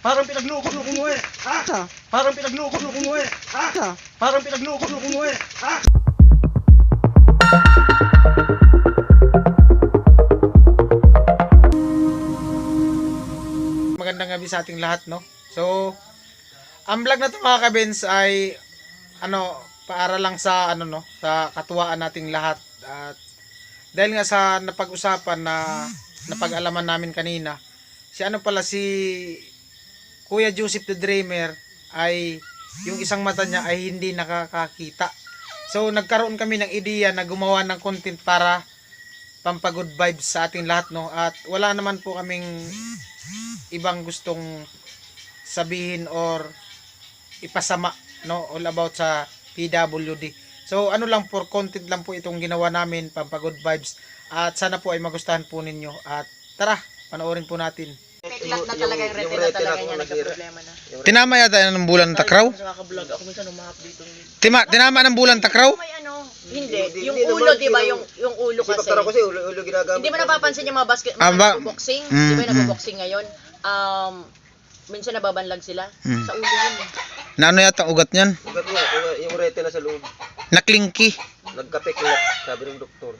Parang pinagloko-loko mo eh. Parang pinagloko-loko mo eh. Parang pinagloko-loko mo eh. Magandang gabi sa ating lahat, no? So, ang vlog na to mga kabins ay para lang sa sa katuwaan nating lahat. At dahil nga sa napag-usapan na napag-alaman namin kanina, si Kuya Joseph the Dreamer ay yung isang mata niya ay hindi nakakakita. So nagkaroon kami ng ideya na gumawa ng content para pampagood vibes sa ating lahat, no? At wala naman po kaming ibang gustong sabihin or ipasama, no, all about sa PWD. So lang for content lang po itong ginawa namin, pampagood vibes. At sana po ay magustuhan po ninyo. At tara, panoorin po natin. Peklat na talaga yung retina talaga niya, nagka-problema na. Tinama yata ng bulan ng takraw? Ako minsan umahap dito. Tinama ng bulan takraw? May hindi. Yung ulo, di ba? Yung ulo kasi. Ulo ginagamit. Hindi mo napapansin yung mga boxing? Di ba nagbo-boxing ngayon? Minsan nababanlag sila. Sa ulo yun eh. Na ano yata ang ugat niyan? Ugat mo, yung retina sa loob. Naklingki. Nagkapeklat, sabi ng doktor.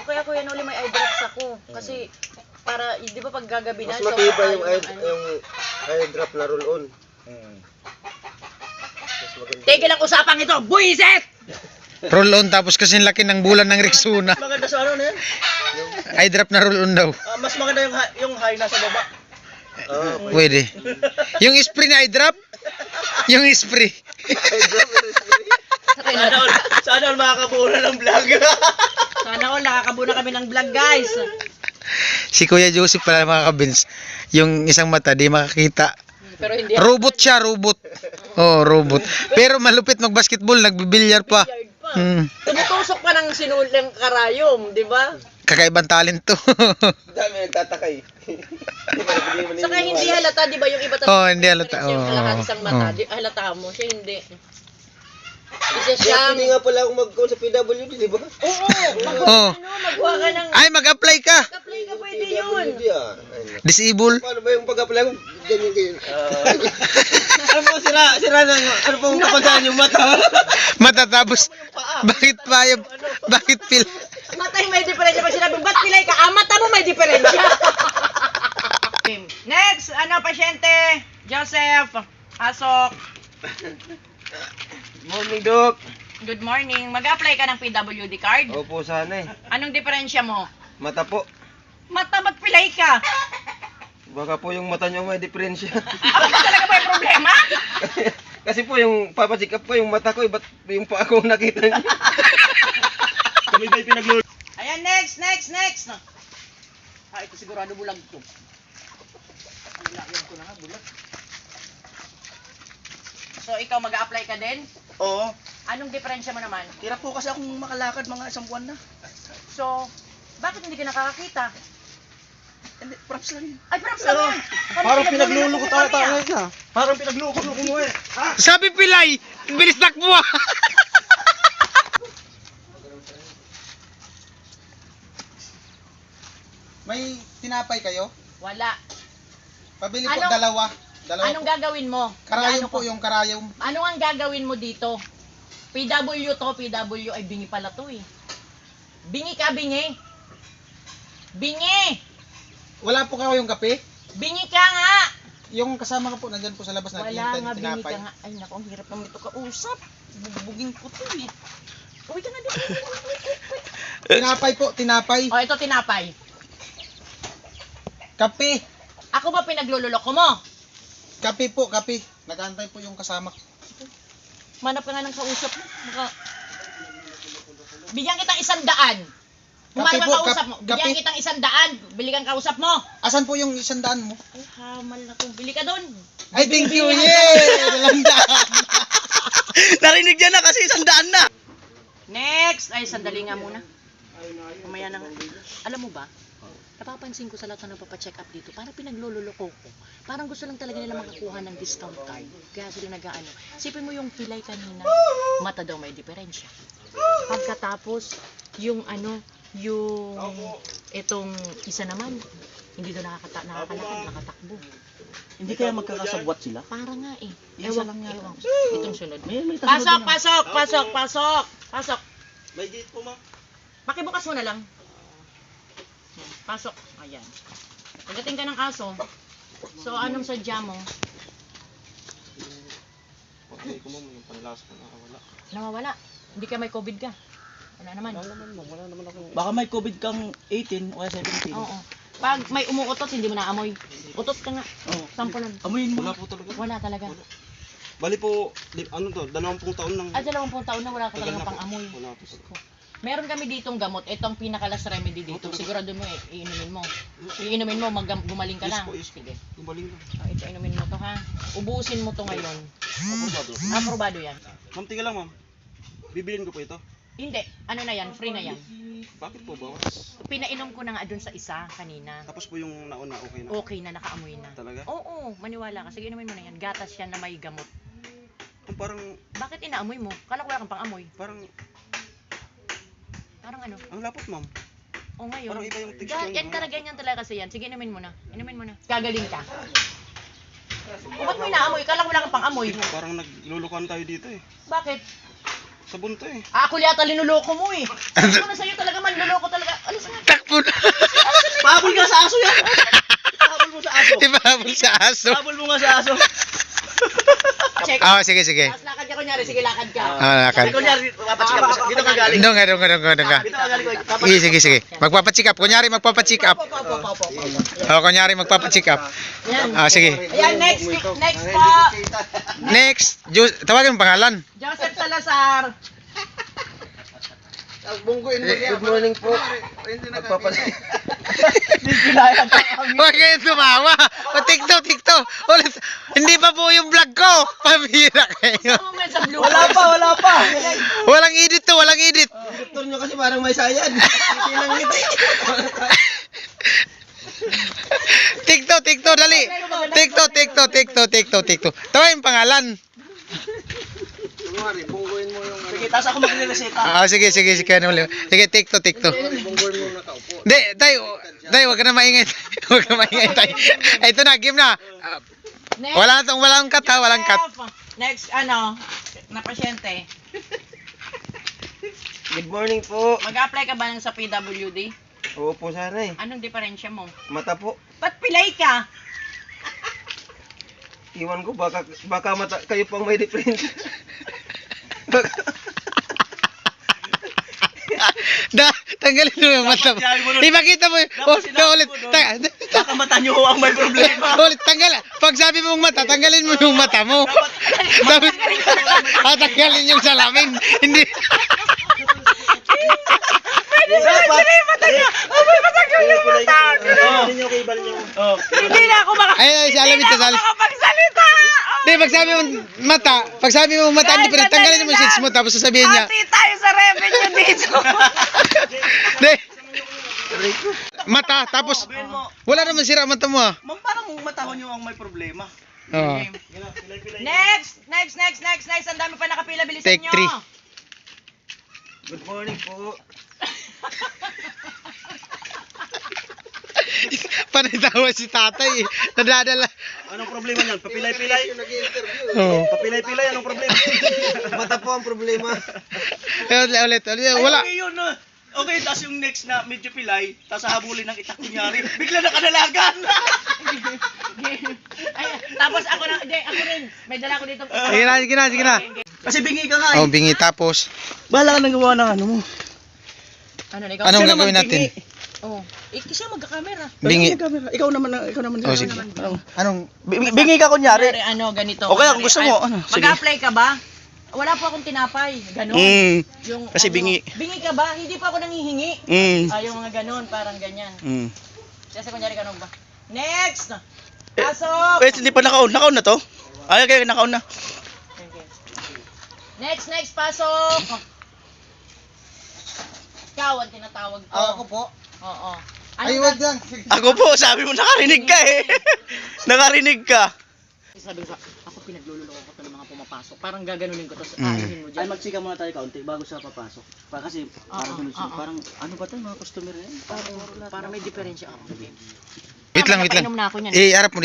Kaya yan uli may eye drops ako. Kasi para, di ba pag gagabi na, Mas matibay yung eye drop na roll-on. Tigil ang usapang ito, buisit! Roll on tapos kasi laki ng bulan ng Rexona. Maganda sa na yan? Eye drop na roll on daw. Mas maganda yung high nasa baba. Pwede. Yung spray na eye drop? Yung spray. Sana all makakabuo na ng vlog. Sana all nakakabuo na kami ng vlog, guys. Si Kuya Joseph pala mga kabins. Yung isang mata di makakita. Pero hindi. Robot siya, robot. Oh, robot. Pero malupit mag-basketball, nagbibilyar pa. Tumutusok pa ng sinulang karayom, di ba? Kakaibang talento. Dami nagtatakay. Saka hindi halata, di ba, yung iba Oh, hindi halata. Yung kalahati isang mata, halata mo, siya hindi. Isa siyang... Hindi nga pala akong mag-call sa PWD, di ba? Oh. Magawa ka ng... Ay, mag-apply ka. Apply ka, pwede yun. Hindi Disable. Paano ba yung pag-apply mo? Ganyan. Ano po sira ng, ano po kapagaan yung mata? Matatapos. Bakit pa yung, bakit pil? Matay may diferensya. Pag sinabi, ba't pilay ka? Mata mo may diferensya. Next, pasyente? Joseph. Asok. Morning, Doc. Good morning. Mag-apply ka ng PWD card? Opo, sana eh. Anong diferensya mo? Mata po. Mata, ba't pilay ka? Baka po yung mata niyo may diferensya. Ako ba talaga may problema? Kasi po yung papacheck up ko yung mata ko, ba't yung pa ako nakita niyo? Kami ba'y pinaglulo? Ayan, next. Ito sigurado bulag to. Ang layan ko na nga, bulag. So, ikaw mag-a-apply ka din? Oo. Anong diferensya mo naman? Tira po kasi akong makalakad mga isang buwan na. So, bakit hindi ka nakakakita? Hindi, props lang yun. Ay, props lang yan! Parang pinagluloko tayo niya. Parang pinagluloko mo eh. Sabi pilay, bilis takbo ah. May tinapay kayo? Wala. Pabili Anong- po dalawa. Anong gagawin mo? Karayom Ano po ko? yung karayom. Ano ang gagawin mo dito? PW to, PW ay bingi pala to eh. Bingi ka, bingi. Bingi! Wala po kayo yung kape? Bingi ka nga! Yung kasama ko po nandyan po sa labas na Wala nga, ng bingi tinapay. ka nga. Ay naku, ang hirap naman ito kausap. Bubugin ko to eh. Uwi ka nga dito. Tinapay po, tinapay. O, ito tinapay. Kape. Ako ba pinaglululoko mo? Kape po, kape. Nagantay po yung kasama. Manap ka nga ng kausap mo. Bigyan kitang 100. Humarap Kape ang po, kausap mo. Bigyan kape. kitang 100. Bili kang kausap mo. Asan po yung 100 mo? Ay, hamal na to. Bili ka doon. Ay, thank you. Yeah! Dalandaan. Narinig niya na kasi 100 na. Next! Ay, sandali nga muna. Mamaya na nga. Alam mo ba, napapansin ko sa lahat na nagpapacheck up dito, parang pinaglululoko ko. Parang gusto lang talaga nila makakuha ng discount card. Kaya sila nag-ano. Sipin mo yung pilay kanina, mata daw may diferensya. Pagkatapos, yung Yung itong isa naman, hindi doon nakakalakad, nakatakbo. Hindi kaya magkakasabwat sila? Para nga eh. Isa lang yata. Ewan. Itong sunod. May Pasok, pasok, pasok, pasok, pasok. May gate po, ma'am. Pakibukas mo na lang. Yan, pasok. Ayan. Pagdating ka ng aso, so anong sadya mo? Okay ko, ma'am. Yung panlakas ko nakawala. Nawawala. Hindi ka may COVID ka. Wala naman. Wala naman ako. Baka may COVID kang 18 o 17. Oo. Pag may umuutot, hindi mo naamoy. Utot ka nga. Oo. Sampulan. Amoyin mo. Wala po talaga. Wala talaga. Bali po, ano to, 20 taon nang... Ah, 20 taon na wala ka Tagal talaga na po. pang amoy. Wala po talaga. Meron kami ditong gamot. Ito ang pinaka-last remedy dito. Sigurado mo iinumin mo. Iinumin mo, gumaling ka Yes lang. po, yes po. Sige. Yung baling lang. Oh, ito, inumin mo to ha. Ubusin mo to ngayon. Aprobado yan. Ma'am, tingnan lang, ma'am. Bibilin ko po ito. Hindi. Ano na yan? Free na yan. Bakit po bawas? Pinainom ko na nga dun sa isa kanina. Tapos po yung nauna, okay na. Okay na, nakaamoy na. Talaga? Oo, maniwala ka. Sige, inumin mo na yan. Gatas yan na may gamot. Kung parang, Bakit inaamoy mo? Kala ko wala kang pang-amoy. parang, Parang ano? ang lapot, ma'am. O ngayon. Parang iba yung texture. Yan talaga, ganyan talaga kasi yan. Sige, inumin mo na. Inumin mo na. Gagaling ka. O ba't mo inaamoy? Kala ko wala kang pang-amoy. Parang naglulukuhan tayo dito eh. Bakit? Sa bunto eh. Ako yata linuloko mo eh. Ako na sa'yo talaga man, luloko talaga. Alis na. Takbo na. Pahabol ka sa aso yan! Pahabol mo sa aso! Ipahabol sa aso. Pahabol mo nga sa aso! Check. Ah, sige, sige. Tapos lakad ka kunyari. Sige, lakad ka. Ah, lakad. Kunyari, papachika mo. Dito ka galing. Doon nga, doon nga, doon nga, doon nga. Dito ka galing. Sige, sige, sige. Magpapacheck up. Kunyari, magpapacheck up. Oh, kunyari, magpapacheck up. Yan. Ah, sige. Ayan, next po. Next, tawagin mo pangalan. Joseph Salazar. Good morning po. Magpapacheck. Huwag kayo tumawa. O, tikto. Ulit. Hindi pa po yung vlog ko. Pamira kayo. Ano mo sa blue? Wala pa. Walang edit to, walang edit. Doktor nyo kasi parang may sayad. Hindi lang ngiti. Tikto, dali. Tikto. Tawagin mo pangalan. Sige, tapos ako magre-reseta. Ah, sige. Sige, tikto. Hindi, tayo, wag ka na maingay. Wag ka maingay tayo. Ito na, game na. Ah, Next. walang cut ha, walang cut. Next, na pasyente. Good morning po. Mag-apply ka ba ng sa PWD? Oo po sana eh. Anong diferensya mo? Mata po. Ba't pilay ka? Iwan ko baka mata kayo pang may difference. Tanggalin mo yung mata mo. Ipakita mo. Ulit. Baka mata nyo ang may problema. Ulit, pag sabi mong mata, tanggalin mo yung mata mo. Tapos, tanggalin yung salamin. Hindi. Hindi na ako Ay, si Alamit sa salis. makapagsalita! Hindi, pag sabi mo mata, hindi pa tanggalin mo yung shades mo, tapos sasabihin niya. Ati tayo sa revenue dito. Hindi. Mata, tapos, wala naman sira mata mo ah. Ma'am, parang matahon nyo ang may problema. Oo. Next! Ang dami pa nakapila, bilisan Take nyo. 3. Good morning po. Panitawa si tatay eh. Nadadala. Anong problema niyan? Papilay-pilay? Oo. Papilay-pilay, anong problema? Mata po ang problema. Ulit. Wala. Okay yun, no? Okay, tapos yung next na medyo pilay, tapos habulin ng itak kunyari, bigla nakadalagan. Ay, tapos ako rin. May dala ko dito. Sige na. Kasi bingi ka nga Oh, bingi tapos. Bahala ka nang gawa ng ano mo. Ano, ikaw? Anong Siya naman, gagawin natin? Oh, kasi magka-camera. Bingi. Ikaw naman. Oh, sige. Anong? Bingi ka kunyari. Ganito. Okay, kung gusto mo, sige. Mag-apply ka ba? Wala po akong tinapay. Ganon. Yung, Kasi bingi. Bingi ka ba? Hindi pa ako nanghihingi. Yung mga ganon, parang ganyan. Kasi kunyari ganun ba? Next! Pasok! Wait, hindi pa nakaon. Nakaon na to? Ay, okay, nakaon na. Okay. Next, pasok! Ikaw ang tinatawag ko. Ako po. Oo. Ay, wag lang. Ako po, sabi mo nakarinig ka eh. Nakarinig ka. Sabi ko, ako pinaglululoko ko ng mga pumapasok papasok. Parang gaganunin ko, tapos Mm. aanuhin mo Ay, dyan. magsika muna tayo kaunti bago siya papasok. Kasi parang sunod-sunod. Parang ano ba tayo mga customer na yan? Para may diferensya. Okay. Wait lang, wait lang. Napainom na ako niyan. Harap mo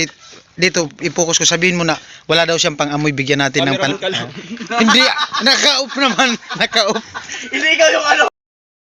dito, i-focus ko. Sabihin mo na wala daw siyang pang-amoy, bigyan natin ng Camera roll ka lang. Hindi, naka-off naman. Naka-off. Hindi ikaw yung ano.